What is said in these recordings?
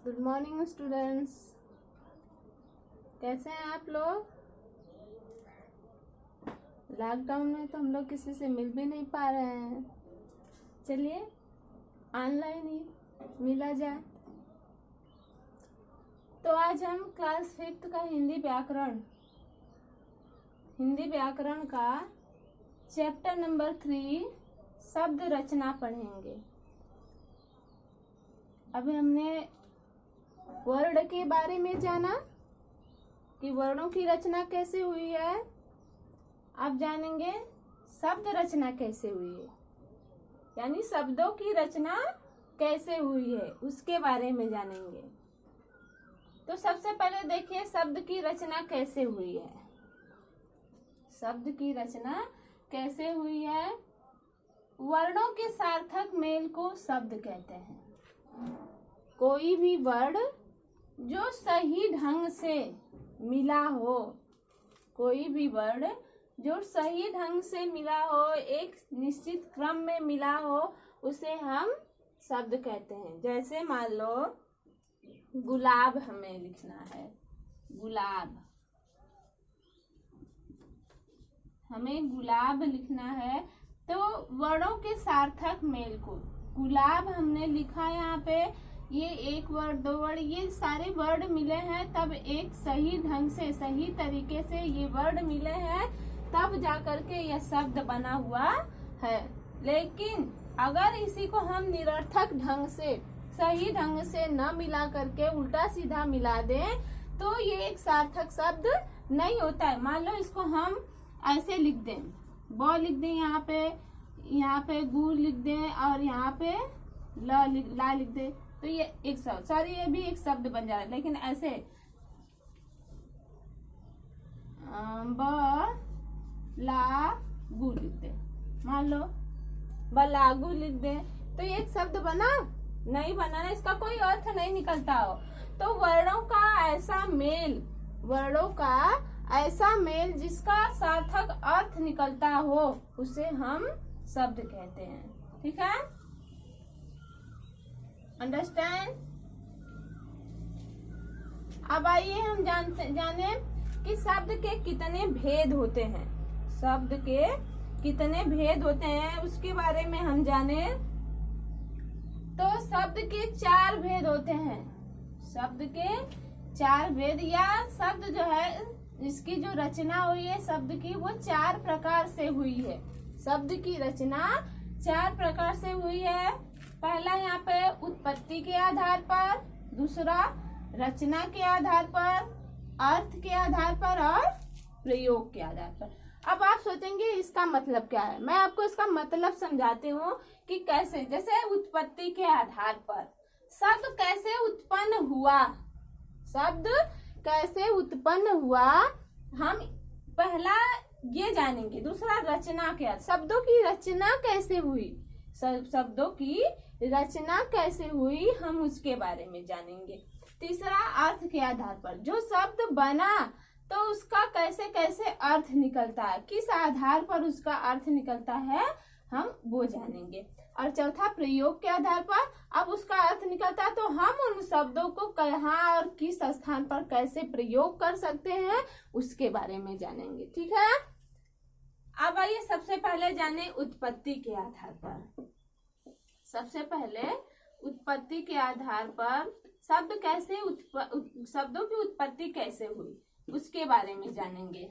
Good morning students. कैसे हैं आप लोग? लॉकडाउन में तो हम लोग किसी से मिल भी नहीं पा रहे हैं। चलिए ऑनलाइन ही मिला जाए। तो आज हम क्लास 5th का हिंदी व्याकरण का चैप्टर नंबर 3 शब्द रचना पढ़ेंगे। अभी हमने वर्ड के बारे में जाना कि वर्णों की रचना कैसे हुई है। अब जानेंगे शब्द रचना कैसे हुई है, यानी शब्दों की रचना कैसे हुई है उसके बारे में जानेंगे। तो सबसे पहले देखिए शब्द की रचना कैसे हुई है। शब्द की रचना कैसे हुई है? वर्णों के सार्थक मेल को शब्द कहते हैं। कोई भी वर्ड जो सही ढंग से मिला हो, कोई भी वर्ड जो सही ढंग से मिला हो, एक निश्चित क्रम में मिला हो, उसे हम शब्द कहते हैं। जैसे मान लो गुलाब हमें लिखना है, गुलाब, हमें गुलाब लिखना है। तो वर्णों के सार्थक मेल को, गुलाब हमने लिखा यहाँ पे, ये एक वर्ड, दो वर्ड, ये सारे वर्ड मिले हैं, तब एक सही ढंग से, सही तरीके से ये वर्ड मिले हैं, तब जाकर के यह शब्द बना हुआ है। लेकिन अगर इसी को हम निरर्थक ढंग से, सही ढंग से न मिला करके उल्टा सीधा मिला दें तो ये एक सार्थक शब्द नहीं होता है। मान लो इसको हम ऐसे लिख दें, ब लिख दें, यहाँ पे गु लिख दें और यहाँ पे ला लिख दें, तो ये एक शब्द, सॉरी ये भी एक शब्द बन जा रहा है। लेकिन ऐसे ब ला गु लिख दे, मान लो बलागु लिख दे, तो ये एक शब्द बना नहीं बना ना, इसका कोई अर्थ नहीं निकलता हो। तो वर्णों का ऐसा मेल, वर्णों का ऐसा मेल जिसका सार्थक अर्थ निकलता हो, उसे हम शब्द कहते हैं। ठीक है, अंडरस्टैंड? अब आइए हम जाने कि शब्द के कितने भेद होते हैं। शब्द के कितने भेद होते हैं उसके बारे में हम जाने। तो शब्द के 4 भेद होते हैं। शब्द के 4 भेद, या शब्द जो है इसकी जो रचना हुई है शब्द की, वो 4 प्रकार से हुई है। शब्द की रचना 4 प्रकार से हुई है। पहला यहाँ पे उत्पत्ति के आधार पर, दूसरा रचना के आधार पर, अर्थ के आधार पर और प्रयोग के आधार पर। अब आप सोचेंगे इसका मतलब क्या है। मैं आपको इसका मतलब समझाती हूँ कि कैसे। जैसे उत्पत्ति के आधार पर शब्द कैसे उत्पन्न हुआ, शब्द कैसे उत्पन्न हुआ हम पहला ये जानेंगे। दूसरा रचना के आधार, शब्दों की रचना कैसे हुई, शब्दों की रचना कैसे हुई हम उसके बारे में जानेंगे। तीसरा अर्थ के आधार पर, जो शब्द बना तो उसका कैसे कैसे अर्थ निकलता है, किस आधार पर उसका अर्थ निकलता है, हम वो जानेंगे। और चौथा प्रयोग के आधार पर, अब उसका अर्थ निकलता है तो हम उन शब्दों को कहाँ और किस स्थान पर कैसे प्रयोग कर सकते हैं उसके बारे में जानेंगे। ठीक है, अब आइए सबसे पहले जाने उत्पत्ति के आधार पर। सबसे पहले उत्पत्ति के आधार पर शब्द कैसे शब्दों की उत्पत्ति कैसे हुई उसके बारे में जानेंगे।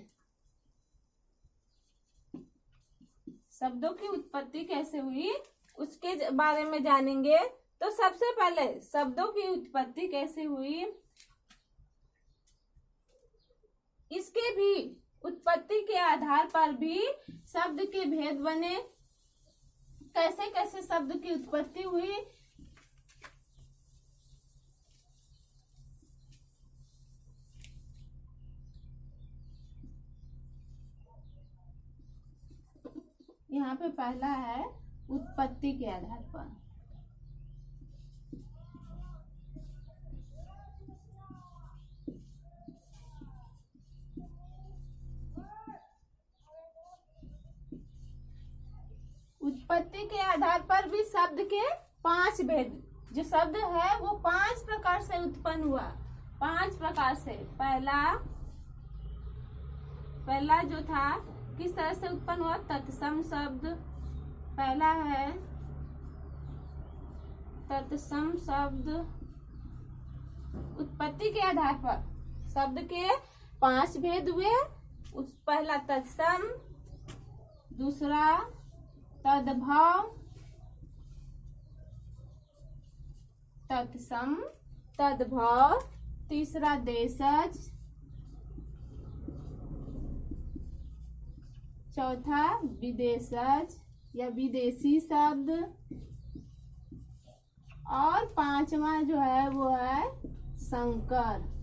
शब्दों की उत्पत्ति कैसे हुई उसके बारे में जानेंगे। तो सबसे पहले शब्दों की उत्पत्ति कैसे हुई, इसके भी उत्पत्ति के आधार पर भी शब्द के भेद बने। कैसे कैसे शब्द की उत्पत्ति हुई, यहाँ पे पहला है उत्पत्ति के आधार पर। उत्पत्ति के आधार पर भी शब्द के 5 भेद, जो शब्द है वो 5 प्रकार से उत्पन्न हुआ, 5 प्रकार से। पहला जो था किस तरह से उत्पन्न हुआ, तत्सम शब्द पहला है। तत्सम शब्द उत्पत्ति के आधार पर शब्द के 5 भेद हुए। उस पहला तत्सम, दूसरा तद्भव, तत्सम तद्भव, तीसरा देशज, चौथा विदेशज या विदेशी शब्द, और 5वां जो है वो है संकर।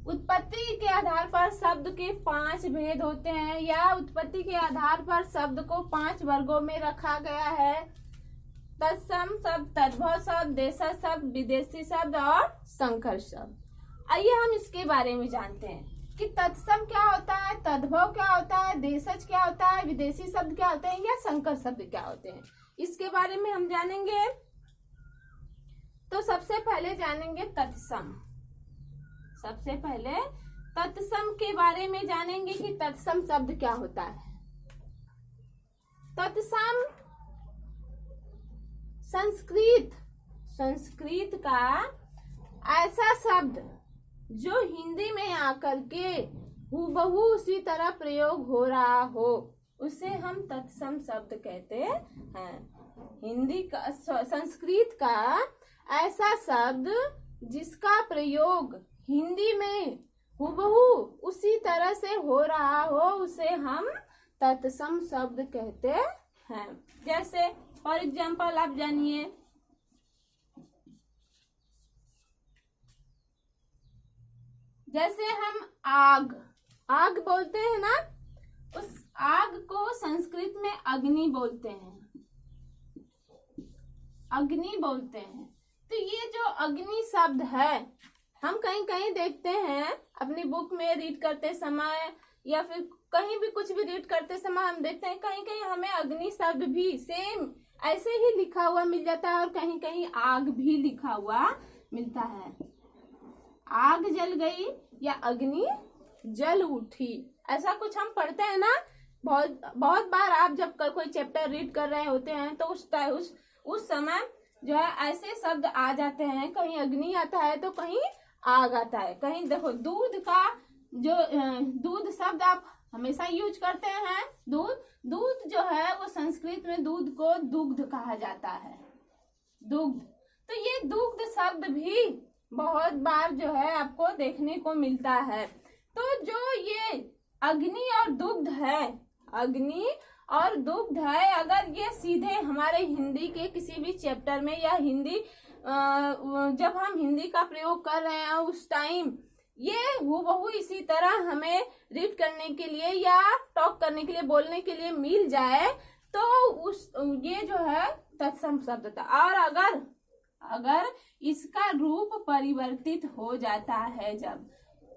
उत्पत्ति के आधार पर शब्द के 5 भेद होते हैं, या उत्पत्ति के आधार पर शब्द को 5 वर्गों में रखा गया है। तत्सम शब्द, तद्भव शब्द, देशज शब्द, विदेशी शब्द और संकर शब्द। आइए हम इसके बारे में जानते हैं कि तत्सम क्या होता है, तद्भव क्या होता है, देशज क्या होता है, विदेशी शब्द क्या होते हैं या संकर शब्द क्या होते हैं। इसके बारे में हम जानेंगे। तो सबसे पहले जानेंगे तत्सम। सबसे पहले तत्सम के बारे में जानेंगे कि तत्सम शब्द क्या होता है। तत्सम संस्कृत का ऐसा शब्द जो हिंदी में आकर के हूबहू उसी तरह प्रयोग हो रहा हो, उसे हम तत्सम शब्द कहते हैं। हिंदी का संस्कृत का ऐसा शब्द जिसका प्रयोग हिंदी में हूबहू उसी तरह से हो रहा हो, उसे हम तत्सम शब्द कहते हैं। जैसे फॉर एग्जाम्पल आप जानिए, जैसे हम आग बोलते हैं ना, उस आग को संस्कृत में अग्नि बोलते हैं, अग्नि बोलते हैं। तो ये जो अग्नि शब्द है, हम कहीं कहीं देखते हैं अपनी बुक में रीड करते समय या फिर कहीं भी कुछ भी रीड करते समय हम देखते हैं कहीं कहीं हमें अग्नि शब्द भी सेम ऐसे ही लिखा हुआ मिल जाता है, और कहीं कहीं आग भी लिखा हुआ मिलता है। आग जल गई या अग्नि जल उठी, ऐसा कुछ हम पढ़ते हैं ना। बहुत बार आप जब कोई चैप्टर रीड कर रहे होते हैं तो उस समय जो है ऐसे शब्द आ जाते हैं, कहीं अग्नि आता है तो कहीं आग आता है। कहीं देखो दूध का जो दूध शब्द आप हमेशा यूज करते हैं, दूध जो है वो संस्कृत में दूध को दुग्ध कहा जाता है, दुग्ध। तो ये दुग्ध शब्द भी बहुत बार जो है आपको देखने को मिलता है। तो जो ये अग्नि और दुग्ध है, अग्नि और दुग्ध है, अगर ये सीधे हमारे हिंदी के किसी भी चैप्टर में या हिंदी जब हम हिंदी का प्रयोग कर रहे हैं उस टाइम ये हूबहू इसी तरह हमें रीड करने के लिए या टॉक करने के लिए, बोलने के लिए मिल जाए तो ये जो है तत्सम शब्द था। और अगर इसका रूप परिवर्तित हो जाता है, जब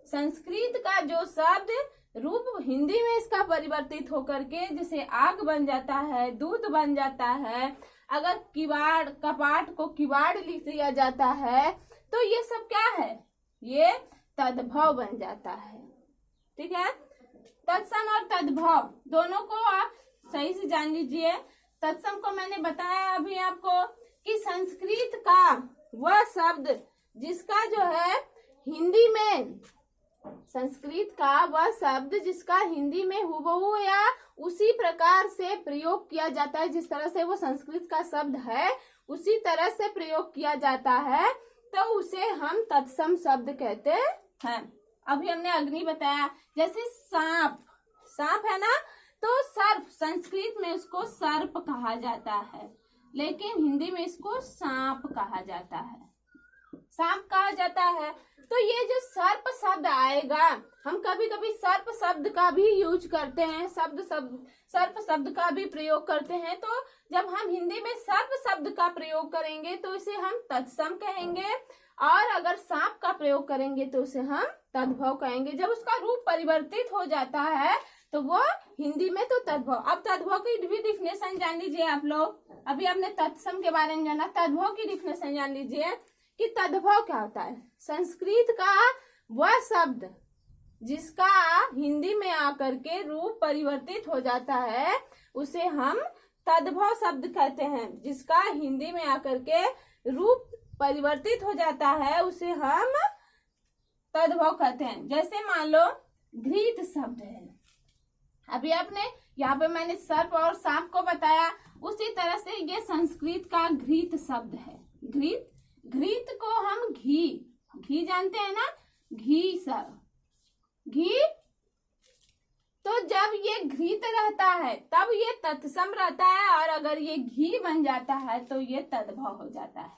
संस्कृत का जो शब्द रूप हिंदी में इसका परिवर्तित होकर के जैसे आग बन जाता है, दूध बन जाता है, अगर कपाट को किवाड़ लिख दिया जाता है, तो ये सब क्या है, ये तद्भव बन जाता है। ठीक है, तत्सम और तद्भव दोनों को आप सही से जान लीजिए। तत्सम को मैंने बताया अभी आपको कि संस्कृत का वह शब्द जिसका जो है हिंदी में, संस्कृत का वह शब्द जिसका हिंदी में हूबहू या उसी प्रकार से प्रयोग किया जाता है, जिस तरह से वो संस्कृत का शब्द है उसी तरह से प्रयोग किया जाता है, तो उसे हम तत्सम शब्द कहते हैं। अभी हमने अग्नि बताया, जैसे सांप है ना, तो सर्प संस्कृत में उसको सर्प कहा जाता है, लेकिन हिंदी में इसको सांप कहा जाता है, सांप कहा जाता है। तो ये जो सर्प शब्द आएगा, हम कभी कभी सर्प शब्द का भी यूज करते हैं, सर्प शब्द का भी प्रयोग करते हैं। तो जब हम हिंदी में सर्प शब्द का प्रयोग करेंगे तो इसे हम तत्सम कहेंगे, और अगर सांप का प्रयोग करेंगे तो उसे हम तद्भव कहेंगे। जब उसका रूप परिवर्तित हो जाता है तो वो हिंदी में तो तद्भव। अब तद्भव की भी डिफिनेशन जान लीजिए आप लोग। अभी आपने तत्सम के बारे में जाना, तद्भव की डिफिनेशन जान लीजिए कि तद्भव क्या होता है। संस्कृत का वह शब्द जिसका हिंदी में आकर के रूप परिवर्तित हो जाता है उसे हम तद्भव शब्द कहते हैं। जिसका हिंदी में आकर के रूप परिवर्तित हो जाता है उसे हम तद्भव कहते हैं। जैसे मान लो घृत शब्द है, अभी आपने यहाँ पे मैंने सर्प और सांप को बताया, उसी तरह से ये संस्कृत का घृत शब्द है। घृत, घृत को हम घी जानते हैं ना, घी सब घी। तो जब ये घृत रहता है तब ये तत्सम रहता है, और अगर ये घी बन जाता है तो ये तद्भव हो जाता है।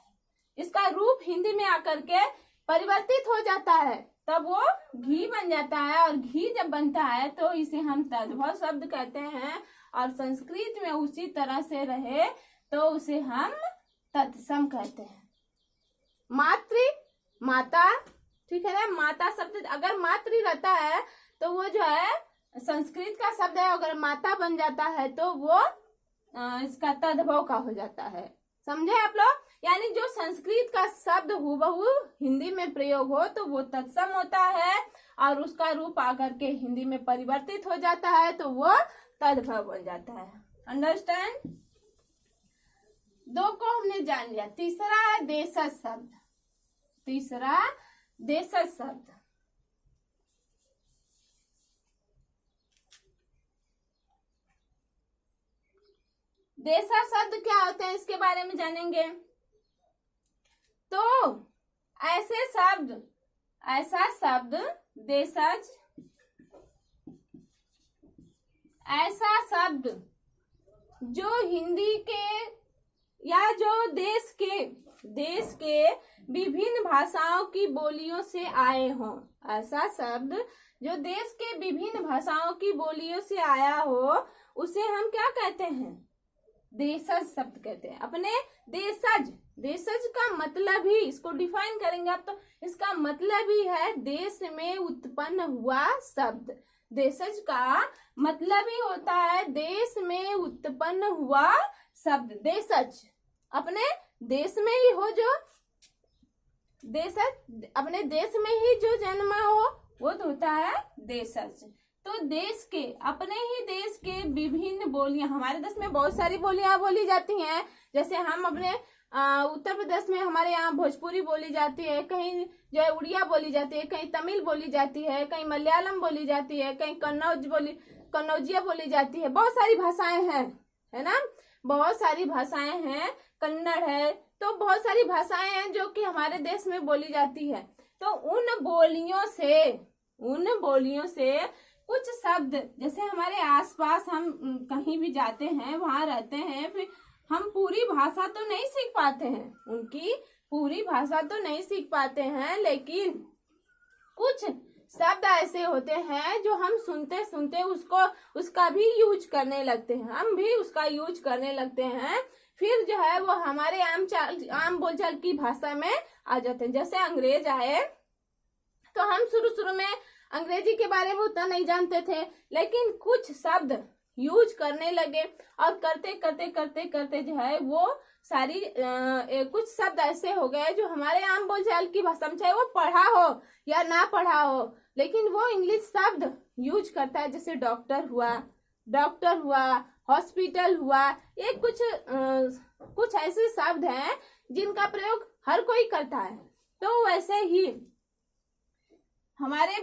इसका रूप हिंदी में आकर के परिवर्तित हो जाता है तब वो घी बन जाता है, और घी जब बनता है तो इसे हम तद्भव शब्द कहते हैं। और संस्कृत में उसी तरह से रहे तो उसे हम तत्सम कहते हैं। मातृ, माता, ठीक है ना, माता शब्द अगर मातृ रहता है तो वो जो है संस्कृत का शब्द है, अगर माता बन जाता है तो वो इसका तद्भव का हो जाता है। समझे आप लोग? यानी जो संस्कृत का शब्द हूबहू हिंदी में प्रयोग हो तो वो तत्सम होता है, और उसका रूप आकर के हिंदी में परिवर्तित हो जाता है तो वो तद्भव बन जाता है। अंडरस्टैंड? दो को हमने जान लिया। तीसरा है देशज शब्द। तीसरा देशज शब्द। देशज शब्द क्या होते हैं इसके बारे में जानेंगे। तो ऐसे शब्द, ऐसा शब्द देशज, ऐसा शब्द जो हिंदी के या जो देश के विभिन्न भाषाओं की बोलियों से आए हों। ऐसा शब्द जो देश के विभिन्न भाषाओं की बोलियों से आया हो उसे हम क्या कहते हैं? देशज शब्द कहते हैं। अपने देशज, देशज का मतलब ही, इसको डिफाइन करेंगे आप तो इसका मतलब ही है देश में उत्पन्न हुआ शब्द। देशज का मतलब ही होता है देश में उत्पन्न हुआ शब्द। देशज अपने देश में ही हो, जो देशज अपने देश में ही जो जन्मा हो वो तो होता है देशज। तो देश के, अपने ही देश के विभिन्न बोलियां, हमारे देश में बहुत सारी बोलियां बोली जाती हैं। जैसे हम अपने उत्तर प्रदेश में हमारे यहाँ भोजपुरी बोली जाती है, कहीं जो है उड़िया बोली जाती है, कहीं तमिल बोली जाती है, कहीं मलयालम बोली जाती है, कहीं कन्नौजिया बोली जाती है। बहुत सारी भाषाएं हैं, है ना, बहुत सारी भाषाएं हैं। कन्नड़ है, तो बहुत सारी भाषाएं हैं जो कि हमारे देश में बोली जाती है। तो उन बोलियों से कुछ शब्द, जैसे हमारे आसपास हम कहीं भी जाते हैं, वहां रहते हैं, फिर हम पूरी भाषा तो नहीं सीख पाते हैं, उनकी पूरी भाषा तो नहीं सीख पाते हैं, लेकिन कुछ शब्द ऐसे होते हैं जो हम सुनते सुनते उसका भी यूज करने लगते हैं, हम भी उसका यूज करने लगते हैं। फिर जो है वो हमारे आम बोलचाल की भाषा में आ जाते हैं। जैसे अंग्रेज आए तो हम शुरू में अंग्रेजी के बारे में उतना नहीं जानते थे, लेकिन कुछ शब्द यूज करने लगे, और करते जो है वो सारी कुछ शब्द ऐसे हो गए जो हमारे आम बोलचाल की भाषा में, चाहे वो पढ़ा हो या ना पढ़ा हो, लेकिन वो इंग्लिश शब्द यूज करता है। जैसे डॉक्टर हुआ, हॉस्पिटल हुआ, ये कुछ ऐसे शब्द हैं जिनका प्रयोग हर कोई करता है। तो वैसे ही हमारे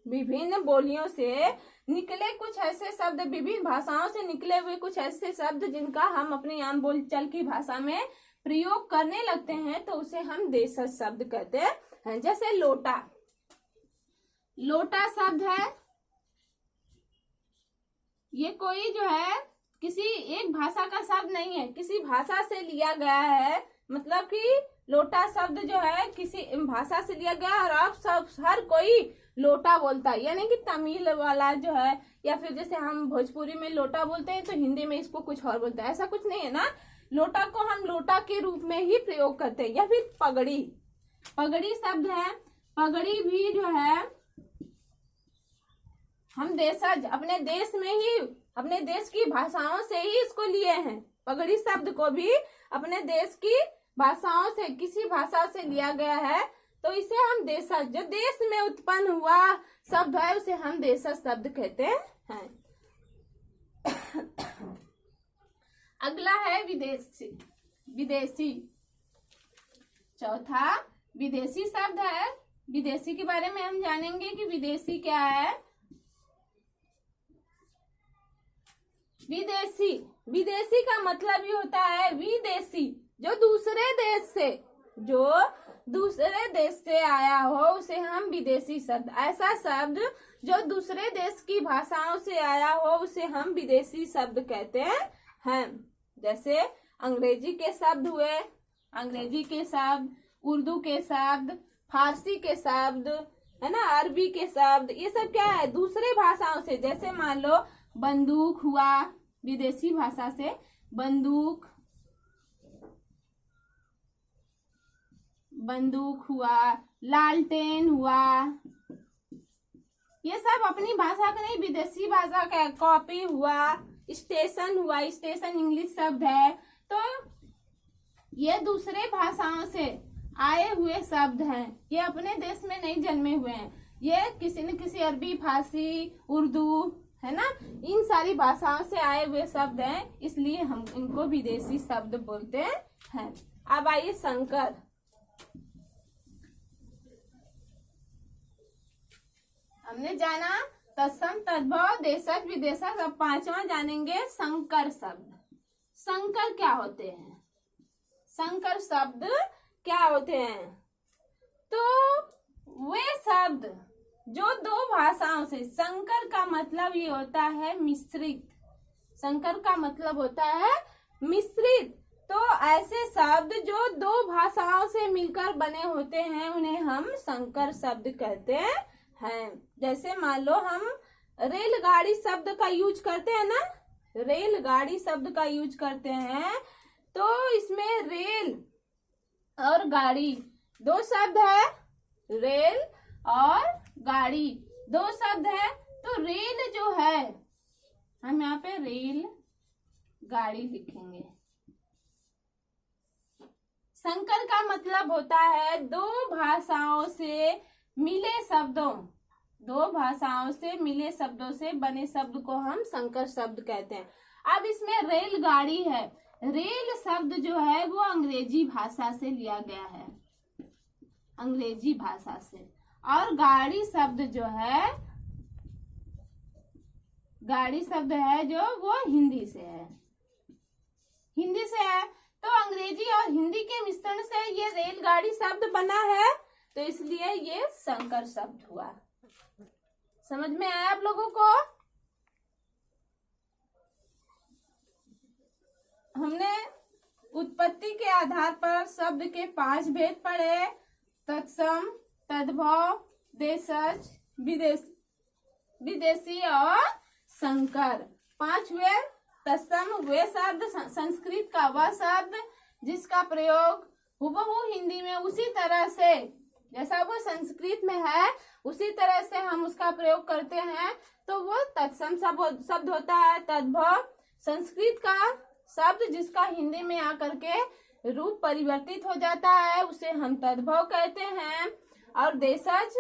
विभिन्न बोलियों से निकले कुछ ऐसे शब्द, विभिन्न भाषाओं से निकले हुए कुछ ऐसे शब्द जिनका हम अपने आम बोलचाल की भाषा में प्रयोग करने लगते हैं, तो उसे हम देशज शब्द कहते हैं। जैसे लोटा शब्द है, ये कोई जो है किसी एक भाषा का शब्द नहीं है, किसी भाषा से लिया गया है। मतलब कि लोटा शब्द जो है किसी भाषा से लिया गया, और अब हर कोई लोटा बोलता है, यानी कि तमिल वाला जो है, या फिर जैसे हम भोजपुरी में लोटा बोलते हैं तो हिंदी में इसको कुछ और बोलते हैं, ऐसा कुछ नहीं है ना। लोटा को हम लोटा के रूप में ही प्रयोग करते हैं। या फिर पगड़ी शब्द है, पगड़ी भी जो है हम देशज अपने देश में ही, अपने देश की भाषाओं से ही इसको लिए हैं। पगड़ी शब्द को भी अपने देश की भाषाओं से, किसी भाषा से लिया गया है, तो इसे हम देशज, जो देश में उत्पन्न हुआ शब्द है उसे हम देशज शब्द कहते हैं। अगला है विदेशी। विदेशी चौथा विदेशी शब्द है। विदेशी के बारे में हम जानेंगे कि विदेशी क्या है। विदेशी, विदेशी का मतलब ही होता है विदेशी, जो दूसरे देश से, जो दूसरे देश से आया हो उसे हम विदेशी शब्द, ऐसा शब्द जो दूसरे देश की भाषाओं से आया हो उसे हम विदेशी शब्द कहते हैं। जैसे अंग्रेजी के शब्द हुए, अंग्रेजी के शब्द, उर्दू के शब्द, फारसी के शब्द, है ना, अरबी के शब्द, ये सब क्या है, दूसरे भाषाओं से। जैसे मान लो बंदूक हुआ, विदेशी भाषा से बंदूक, बंदूक हुआ, लालटेन हुआ, ये सब अपनी भाषा का नहीं, विदेशी भाषा का। कॉपी हुआ, स्टेशन हुआ, स्टेशन इंग्लिश शब्द है, तो ये दूसरे भाषाओं से आए हुए शब्द हैं, ये अपने देश में नहीं जन्मे हुए हैं, ये किसी न किसी अरबी, फारसी, उर्दू, है ना, इन सारी भाषाओं से आए हुए शब्द हैं, इसलिए हम इनको विदेशी शब्द बोलते हैं। अब आइए संकर। हमने जाना तत्सम, तद्भव, देशज, विदेशज। अब पांचवा जानेंगे संकर शब्द। संकर क्या होते हैं? संकर शब्द क्या होते हैं? तो वे शब्द जो दो भाषाओं से, संकर का मतलब ये होता है मिश्रित, संकर का मतलब होता है मिश्रित। तो ऐसे शब्द जो दो भाषाओं से मिलकर बने होते हैं उन्हें हम संकर शब्द कहते हैं। जैसे मान लो हम रेलगाड़ी शब्द का यूज करते हैं ना, रेलगाड़ी शब्द का यूज करते हैं, तो इसमें रेल और गाड़ी दो शब्द है, रेल और गाड़ी दो शब्द है। तो रेल जो है, हम यहाँ पे रेल गाड़ी लिखेंगे। संकर का मतलब होता है दो भाषाओं से मिले शब्दों, दो भाषाओं से मिले शब्दों से बने शब्द को हम संकर शब्द कहते हैं। अब इसमें रेलगाड़ी है, रेल शब्द जो है वो अंग्रेजी भाषा से लिया गया है, अंग्रेजी भाषा से, और गाड़ी शब्द जो है, गाड़ी शब्द है जो वो हिंदी से है, हिंदी से है। तो अंग्रेजी और हिंदी के मिश्रण से ये रेलगाड़ी शब्द बना है, तो इसलिए ये संकर शब्द हुआ। समझ में आया आप लोगों को? हमने उत्पत्ति के आधार पर शब्द के 5 भेद पढ़े, तत्सम, तद्भव, देशज, विदेशी और संकर। 5 हुए। तत्सम वे शब्द, संस्कृत का वह शब्द जिसका प्रयोग हुबहू हिंदी में उसी तरह से जैसा वो संस्कृत में है उसी तरह से हम उसका प्रयोग करते हैं, तो वो तत्सम शब्द होता है। तद्भव संस्कृत का शब्द जिसका हिंदी में आकर के रूप परिवर्तित हो जाता है उसे हम तद्भव कहते हैं। और देशज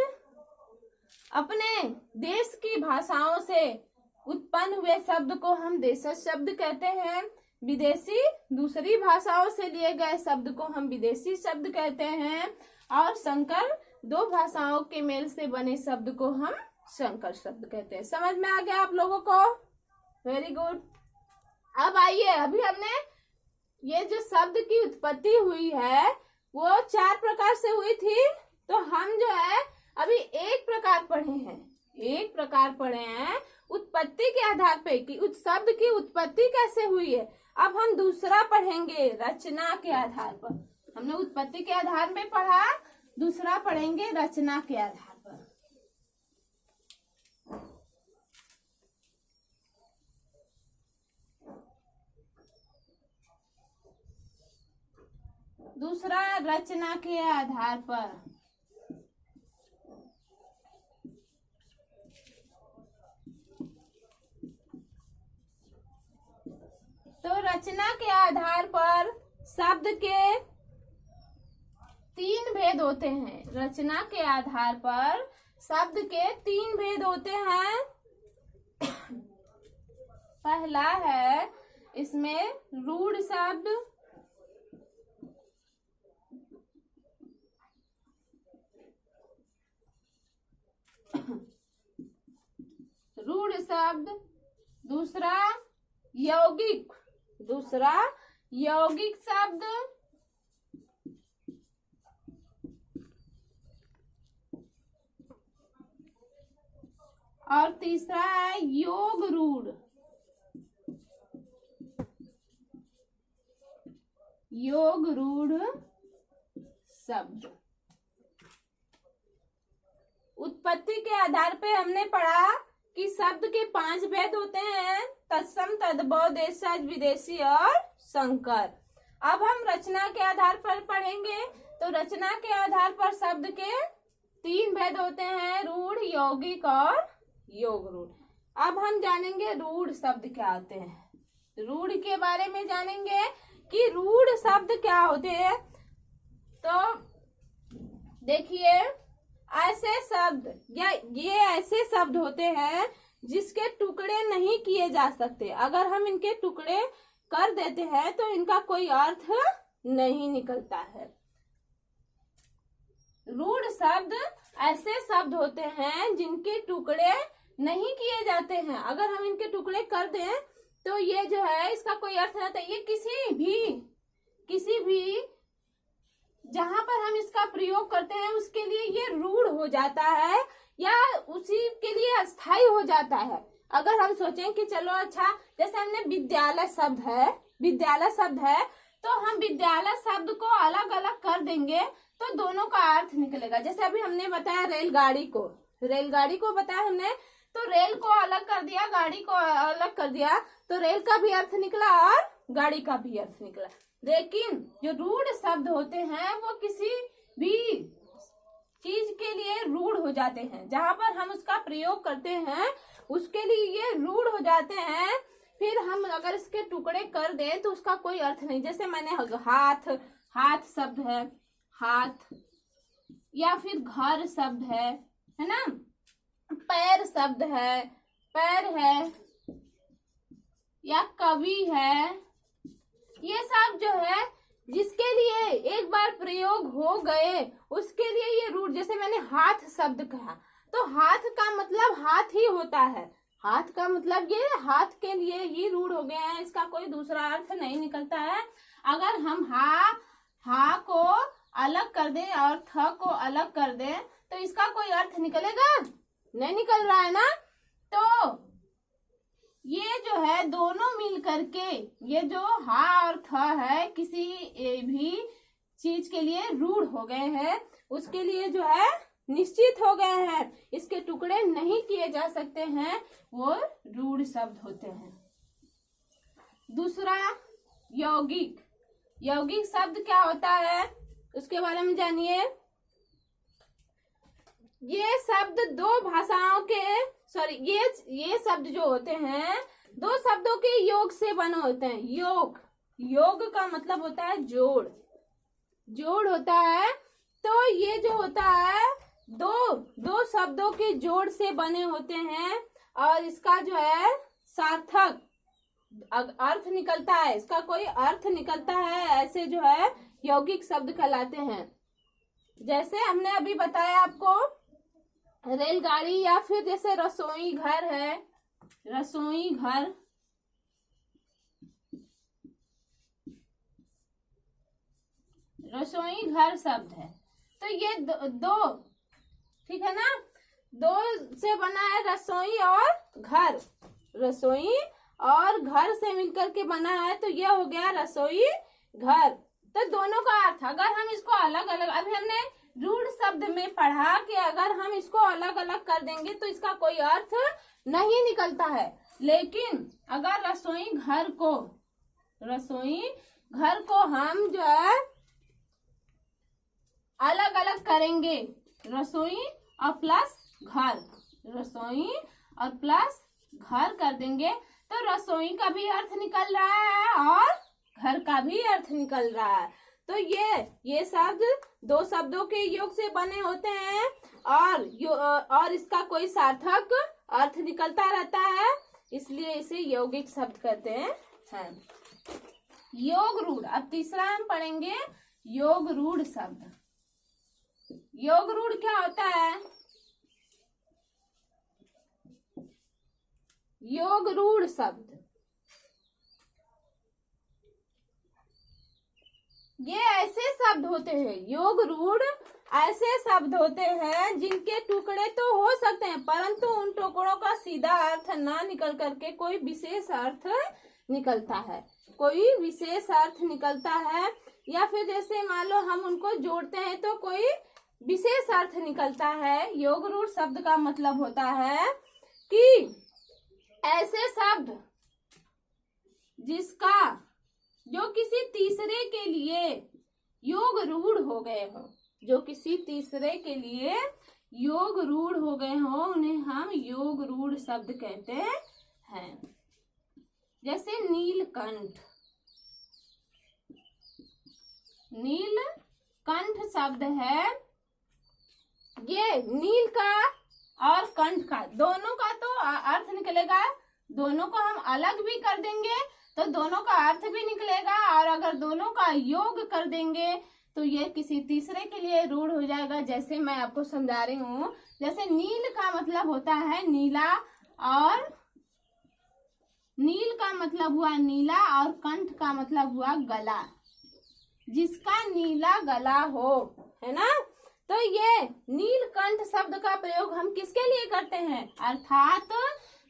अपने देश की भाषाओं से उत्पन्न हुए शब्द को हम देशज शब्द कहते हैं। विदेशी दूसरी भाषाओं से लिए गए शब्द को हम विदेशी शब्द कहते हैं। और संकर दो भाषाओं के मेल से बने शब्द को हम संकर शब्द कहते हैं। समझ में आ गया आप लोगों को? Very good. अब आइए, अभी हमने ये जो शब्द की उत्पत्ति हुई है वो 4 प्रकार से हुई थी, तो हम जो है अभी एक प्रकार पढ़े हैं, एक प्रकार पढ़े हैं उत्पत्ति के आधार पे कि उस शब्द की उत्पत्ति कैसे हुई है। अब हम दूसरा पढ़ेंगे रचना के आधार पर। हमने उत्पत्ति के आधार में पढ़ा, दूसरा पढ़ेंगे रचना के आधार पर। दूसरा रचना के आधार पर। रचना के आधार पर शब्द के 3 भेद होते हैं। रचना के आधार पर शब्द के 3 भेद होते हैं। पहला है इसमें रूढ़ शब्द, रूढ़ शब्द, दूसरा यौगिक शब्द, और तीसरा है योग रूढ़ शब्द। उत्पत्ति के आधार पे हमने पढ़ा कि शब्द के 5 भेद होते हैं, तत्सम, तद्भव, देशज, विदेशी और संकर। अब हम रचना के आधार पर पढ़ेंगे। तो रचना के आधार पर शब्द के 3 भेद होते हैं, रूढ़, यौगिक और योग रूढ़। अब हम जानेंगे रूढ़ शब्द क्या होते हैं। रूढ़ के बारे में जानेंगे कि रूढ़ शब्द क्या होते हैं। तो देखिए, ऐसे शब्द या ये ऐसे शब्द होते हैं जिसके टुकड़े नहीं किए जा सकते। अगर हम इनके टुकड़े कर देते हैं तो इनका कोई अर्थ नहीं निकलता है। रूढ़ शब्द ऐसे शब्द होते हैं जिनके टुकड़े नहीं किए जाते हैं। अगर हम इनके टुकड़े कर दें तो ये जो है इसका कोई अर्थ नहीं आता। ये किसी भी जहां पर हम इसका प्रयोग करते हैं उसके लिए ये रूढ़ हो जाता है या उसी के लिए अस्थायी हो जाता है। अगर हम सोचें कि चलो अच्छा, जैसे हमने विद्यालय शब्द है तो हम विद्यालय शब्द को अलग अलग कर देंगे तो दोनों का अर्थ निकलेगा। जैसे अभी हमने बताया रेलगाड़ी को बताया हमने, तो रेल को अलग कर दिया, गाड़ी को अलग कर दिया, तो रेल का भी अर्थ निकला और गाड़ी का भी अर्थ निकला। लेकिन जो रूढ़ शब्द होते हैं वो किसी भी चीज के लिए रूढ़ हो जाते हैं। जहां पर हम उसका प्रयोग करते हैं उसके लिए ये रूढ़ हो जाते हैं। फिर हम अगर इसके टुकड़े कर दें तो उसका कोई अर्थ नहीं। जैसे मैंने हाथ शब्द है, हाथ, या फिर घर शब्द है ना, पैर शब्द है, पैर है, या कवि है। ये सब जो है जिसके लिए एक बार प्रयोग हो गए उसके लिए ये रूढ़। जैसे मैंने हाथ शब्द कहा तो हाथ का मतलब हाथ ही होता है। हाथ का मतलब ये हाथ के लिए ही रूढ़ हो गया है, इसका कोई दूसरा अर्थ नहीं निकलता है। अगर हम हा को अलग कर दें और थ को अलग कर दें तो इसका कोई अर्थ निकलेगा? नहीं निकल रहा है ना। तो ये जो है दोनों मिल करके ये जो हा और थ है किसी भी चीज के लिए रूढ़ हो गए हैं, उसके लिए जो है निश्चित हो गए हैं, इसके टुकड़े नहीं किए जा सकते हैं, वो रूढ़ शब्द होते हैं। दूसरा यौगिक शब्द क्या होता है उसके बारे में जानिए। ये शब्द दो भाषाओं के ये शब्द जो होते हैं 2 शब्दों के योग से बने होते हैं। योग का मतलब होता है जोड़ होता है। तो ये जो होता है दो शब्दों के जोड़ से बने होते हैं और इसका जो है सार्थक अर्थ निकलता है, इसका कोई अर्थ निकलता है, ऐसे जो है यौगिक शब्द कहलाते हैं। जैसे हमने अभी बताया आपको रेलगाड़ी, या फिर जैसे रसोई घर है, रसोई घर शब्द है। तो ये दो ठीक है ना, 2 से बना है रसोई और घर से मिलकर के बना है, तो ये हो गया रसोई घर। तो दोनों का अर्थ अगर हम इसको अलग अलग, अभी हमने रूढ़ शब्द में पढ़ा कि अगर हम इसको अलग अलग कर देंगे तो इसका कोई अर्थ नहीं निकलता है। लेकिन अगर रसोई घर को हम जो है अलग अलग करेंगे, रसोई और प्लस घर कर देंगे, तो रसोई का भी अर्थ निकल रहा है और घर का भी अर्थ निकल रहा है। तो ये शब्द दो शब्दों के योग से बने होते हैं और इसका कोई सार्थक अर्थ निकलता रहता है, इसलिए इसे यौगिक शब्द कहते हैं। योग रूढ़, अब तीसरा हम पढ़ेंगे योग रूढ़ शब्द। योग रूढ़ क्या होता है? योग रूढ़ शब्द ये ऐसे शब्द होते हैं, योग रूढ़ ऐसे शब्द होते हैं जिनके टुकड़े तो हो सकते हैं, परंतु उन टुकड़ों का सीधा अर्थ ना निकल करके कोई विशेष अर्थ निकलता है, कोई विशेष अर्थ निकलता है। या फिर जैसे मान लो हम उनको जोड़ते हैं तो कोई विशेष अर्थ निकलता है। योग रूढ़ शब्द का मतलब होता है कि ऐसे शब्द जिसका जो किसी तीसरे के लिए योग रूढ़ हो गए हो, जो किसी तीसरे के लिए योग रूढ़ हो गए हो, उन्हें हम योग रूढ़ शब्द कहते हैं। जैसे नीलकंठ, नीलकंठ शब्द है, ये नील का और कंठ का दोनों का तो अर्थ निकलेगा, दोनों को हम अलग भी कर देंगे तो दोनों का अर्थ भी निकलेगा, और अगर दोनों का योग कर देंगे तो ये किसी तीसरे के लिए रूढ़ हो जाएगा। जैसे मैं आपको समझा रही हूँ, जैसे नील का मतलब होता है नीला, और नील का मतलब हुआ नीला, और कंठ का मतलब हुआ गला, जिसका नीला गला हो, है ना। तो ये नीलकंठ शब्द का प्रयोग हम किसके लिए करते हैं? अर्थात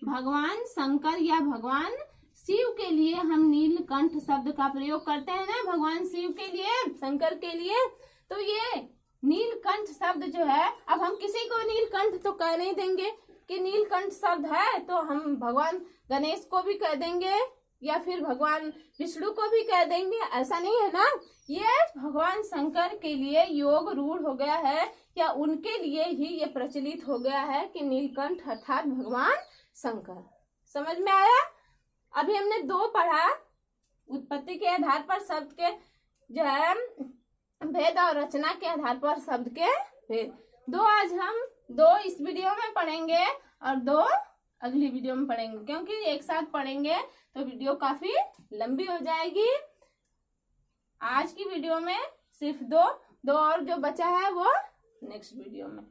भगवान शंकर या भगवान शिव के लिए हम नीलकंठ शब्द का प्रयोग करते हैं ना, भगवान शिव के लिए, शंकर के लिए। तो ये नीलकंठ शब्द जो है, अब हम किसी को नीलकंठ तो कह नहीं देंगे कि नीलकंठ शब्द है, तो हम भगवान गणेश को भी कह देंगे या फिर भगवान विष्णु को भी कह देंगे, ऐसा नहीं है ना। ये भगवान शंकर के लिए योग रूढ़ हो गया है, या उनके लिए ही ये प्रचलित हो गया है कि नीलकंठ अर्थात भगवान शंकर। समझ में आया? अभी हमने दो पढ़ा, उत्पत्ति के आधार पर शब्द के जो है भेद और रचना के आधार पर शब्द के भेद। दो आज हम दो इस वीडियो में पढ़ेंगे और दो अगली वीडियो में पढ़ेंगे, क्योंकि एक साथ पढ़ेंगे तो वीडियो काफी लंबी हो जाएगी। आज की वीडियो में सिर्फ दो और जो बचा है वो नेक्स्ट वीडियो में।